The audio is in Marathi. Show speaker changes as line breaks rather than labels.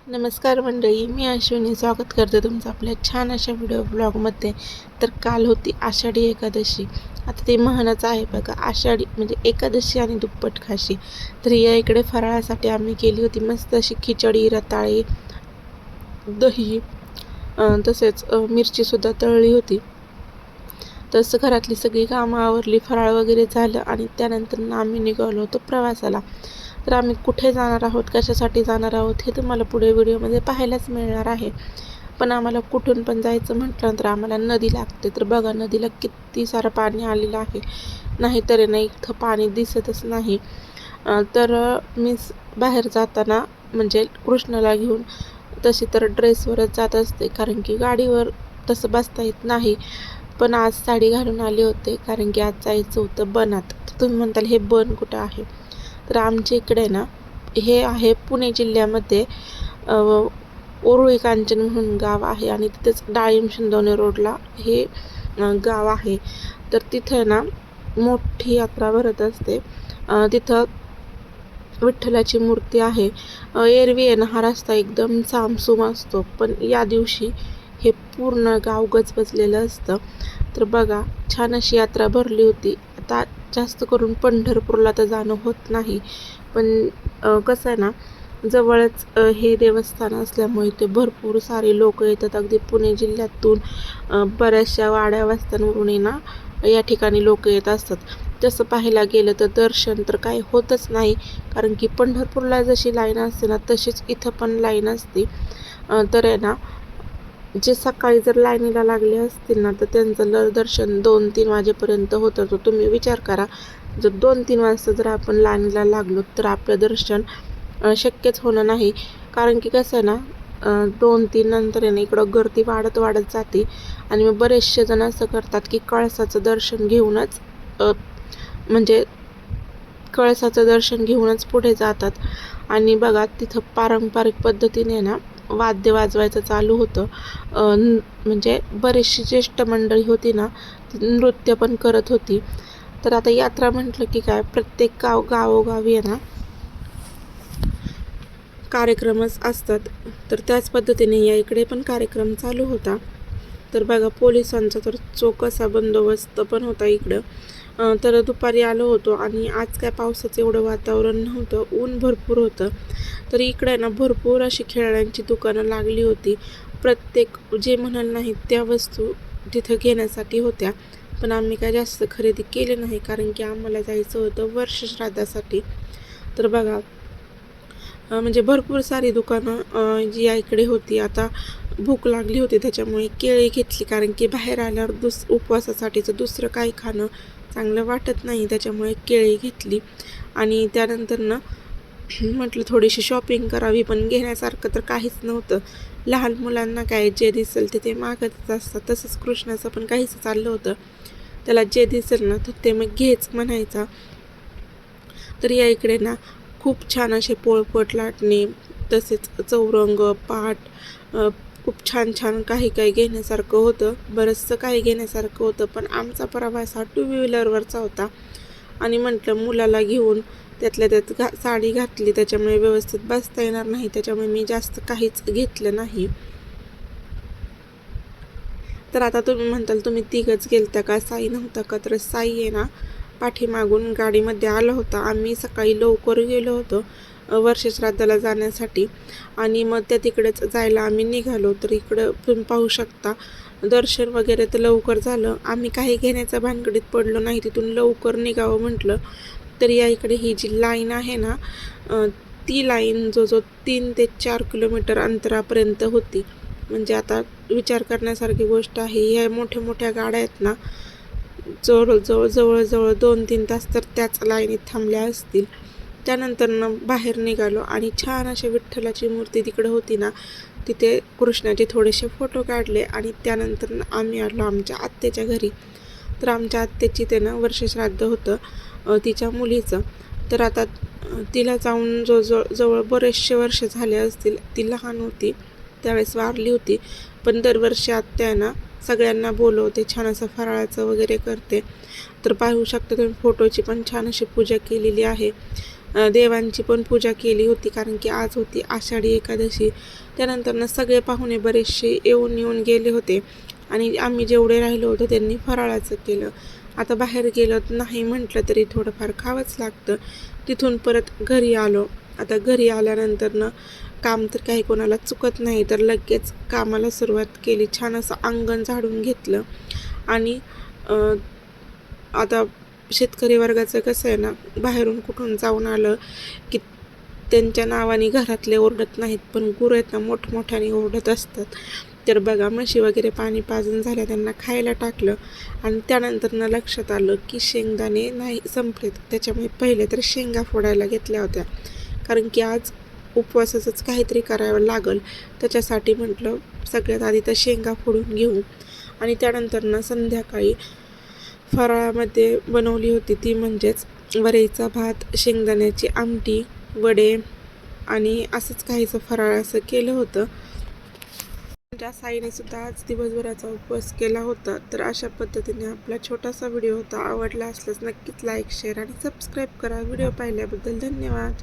नमस्कार मंडळी, मी अश्विनी स्वागत करते तुमचं आपल्या छान अशा ब्लॉगमध्ये. तर काल होती आषाढी एकादशी. आता ते महनच आहे बघा, आषाढी म्हणजे एकादशी आणि दुप्पट खाशी. तर या इकडे फराळासाठी आम्ही केली होती मस्त अशी खिचडी, रताळे, दही, तसेच मिरचीसुद्धा तळली होती. तसं घरातली सगळी कामं आवरली, फराळ वगैरे झालं आणि त्यानंतर आम्ही निघालो होतो प्रवासाला. तर आम्ही कुठे जाणार आहोत, कशासाठी जाणार आहोत हे तुम्हाला पुढे व्हिडिओमध्ये पाहायलाच मिळणार आहे. पण आम्हाला कुठून पण जायचं म्हटलं तर आम्हाला नदी लागते. तर बघा, नदीला किती सारं पाणी आलेलं आहे, नाहीतर नाही इथं पाणी दिसतच नाही. तर मी बाहेर जाताना म्हणजे कृष्णाला घेऊन तशी तर ड्रेसवरच जात असते, कारण की गाडीवर तसं बसता येत नाही. पण आज साडी घालून आले होते, कारण की आज जायचं होतं बनात. तर तुम्ही म्हणताल हे बन कुठं आहे? तर आमच्या इकडे ना, हे आहे पुणे जिल्ह्यामध्ये ओरुळी कांचन म्हणून गाव आहे आणि तिथेच डाळिंब शिंदोणे रोडला हे गाव आहे. तर तिथं ना मोठी यात्रा भरत असते. तिथं विठ्ठलाची मूर्ती आहे. एरवी आहे ना, हा रस्ता एकदम सामसूम असतो, पण या दिवशी हे पूर्ण गाव गजबजलेलं असतं. तर बघा, छान अशी यात्रा भरली होती. आता जास्त करून पंढरपूरला तर जाणं होत नाही, पण कसं आहे ना, जवळच हे देवस्थान असल्यामुळे ते भरपूर सारे लोक येतात. अगदी पुणे जिल्ह्यातून बऱ्याचशा वाड्या वस्त्यांवरून ना या ठिकाणी लोक येत असतात. तसं पाहायला गेलं तर दर्शन तर काही होतच नाही, कारण की पंढरपूरला जशी लाईन असते ना, तशीच इथं पण लाईन असते. तर आहे ना, जे सकाळी जर लाईनीला लागले असतील ना, तर त्यांचं दर्शन 2-3 वाजेपर्यंत होतं. तर तुम्ही विचार करा, जर 2-3 वाजता जर आपण लाईनीला लागलो तर आपलं दर्शन शक्यच होणं नाही. कारण की कसं आहे ना, 2-3 नंतर आहे ना, इकडं गर्दी वाढत वाढत जाते आणि मग बरेचसे जण असं करतात की कळसाचं दर्शन घेऊनच म्हणजे कळसाचं दर्शन घेऊनच पुढे जातात. आणि बघा, तिथं पारंपरिक पद्धतीने ना वाद्य वाजवायचं चालू होतं. म्हणजे बरीचशी ज्येष्ठ मंडळी होती ना, ती नृत्य पण करत होती. तर आता यात्रा म्हटलं की काय, प्रत्येक गावोगावी आहे ना कार्यक्रमच असतात. तर त्याच पद्धतीने या इकडे पण कार्यक्रम चालू होता. तर बघा, पोलिसांचा तर चोख बंदोबस्त पण होता इकडं. तर दुपारी आलो होतो आणि आज काय पावसाचं एवढं वातावरण नव्हतं, ऊन भरपूर होतं. तर इकडे ना भरपूर अशी खेळण्यांची दुकानं लागली होती. प्रत्येक जे म्हणाल नाही त्या वस्तू तिथं घेण्यासाठी होत्या. पण आम्ही काय जास्त खरेदी केली नाही, कारण की आम्हाला जायचं होतं वर्षश्राद्धासाठी. तर बघा, म्हणजे भरपूर सारी दुकानं जी या इकडे होती. आता भूक लागली होती त्याच्यामुळे केळी घेतली, कारण की बाहेर आल्यावर उपवासासाठीचं दुसरं काही खाणं चांगलं वाटत नाही, त्याच्यामुळे केळी घेतली. आणि त्यानंतर ना म्हटलं थोडीशी शॉपिंग करावी, पण घेण्यासारखं तर काहीच नव्हतं. लहान मुलांना काय जे दिसेल ते मागतच असतात. तसंच कृष्णाचं पण काहीच चाललं होतं, त्याला जे दिसेल ना तर ते मग घेच म्हणायचा. तर या इकडे ना खूप छान असे पोळपट लाटणे, तसेच चौरंग, पाट, खूप छान छान काही काही घेण्यासारखं होतं. बरंचसं काही घेण्यासारखं होतं, पण आमचा प्रवास हा 2 व्हीलरवरचा होता आणि म्हटलं मुलाला घेऊन त्यातल्या त्यात साडी घातली, त्याच्यामुळे व्यवस्थित बसता येणार नाही, त्याच्यामुळे मी जास्त काहीच घेतलं नाही. तर आता तुम्ही म्हणताल तुम्ही तिघच गेलता का, साई नव्हता का? तर साई आहे ना पाठीमागून गाडीमध्ये आला होता. आम्ही सकाळी लवकर गेलो होतो वर्षश्राद्धाला जाण्यासाठी आणि मग त्या तिकडेच जायला आम्ही निघालो. तर इकडं तुम्ही पाहू शकता, दर्शन वगैरे तर लवकर झालं. आम्ही काही घेण्याच्या भानगडीत पडलो नाही, तिथून लवकर निघावं म्हटलं. तर या इकडे ही जी लाईन आहे ना, ती लाईन जो 3 ते 4 किलोमीटर अंतरापर्यंत होती. म्हणजे आता विचार करण्यासारखी गोष्ट आहे. ह्या मोठ्या मोठ्या गाड्या आहेत ना, जवळजवळ 2-3 तास तर त्याच लाईनीत थांबल्या असतील. त्यानंतर बाहेर निघालो आणि छान अशा विठ्ठलाची मूर्ती तिकडे होती ना, तिथे कृष्णाचे थोडेसे फोटो काढले आणि त्यानंतर आम्ही आलो आमच्या आत्याच्या घरी. तर आमच्या आत्याची ते ना वर्षश्राद्ध होतं तिच्या मुलीचं. तर आता तिला जाऊन जवळ बरेचसे वर्ष झाले असतील. ती लहान होती त्यावेळेस वारली होती, पण दरवर्षी आत्या ना सगळ्यांना बोलवते, छान असं फराळाचं वगैरे करते. तर पाहू शकता तुम्ही, फोटोची पण छान अशी पूजा केलेली आहे. देवांची पण पूजा केली होती, कारण की आज होती आषाढी एकादशी. त्यानंतर सगळे पाहुणे बरेचसे येऊन गेले होते आणि आम्ही जेवढे राहिलो होतो त्यांनी फराळाचं केलं. आता बाहेर गेलं नाही म्हटलं तरी थोडंफार खावंच लागतं. तिथून परत घरी आलो. आता घरी आल्यानंतर काम तर काही कोणाला चुकत नाही, तर लगेच कामाला सुरुवात केली. छान असं अंगण झाडून घेतलं आणि आता शेतकरी वर्गाचं कसं आहे ना, बाहेरून कुठून जाऊन आलं की त्यांच्या नावाने घरातले ओरडत नाहीत, पण गुरं आहेत ना मोठमोठ्याने ओरडत असतात. तर बघा म्हशी वगैरे पाणी पाजून झाल्या, त्यांना खायला टाकलं आणि त्यानंतर लक्षात आलं की शेंगदाणे नाही संपलेत. त्याच्यामुळे पहिले तर शेंगा फोडायला घेतल्या होत्या, कारण की आज उपवासाचंच काहीतरी करावं लागल. त्याच्यासाठी म्हटलं सगळ्यात आधी तर शेंगा फोडून घेऊ. आणि त्यानंतर संध्याकाळी फराळामध्ये बनवली होती ती म्हणजेच वरईचा भात, शेंगदाण्याची आमटी, वडे आणि असंच काहीचं फराळ असं केलं होतं. माझ्या साईने सुद्धा आज दिवसभराचा उपवास केला होता. तर अशा पद्धतीने आपला छोटासा व्हिडिओ होता. आवडला असल्यास नक्कीच लाईक, शेअर आणि सबस्क्राईब करा. व्हिडिओ पाहिल्याबद्दल धन्यवाद.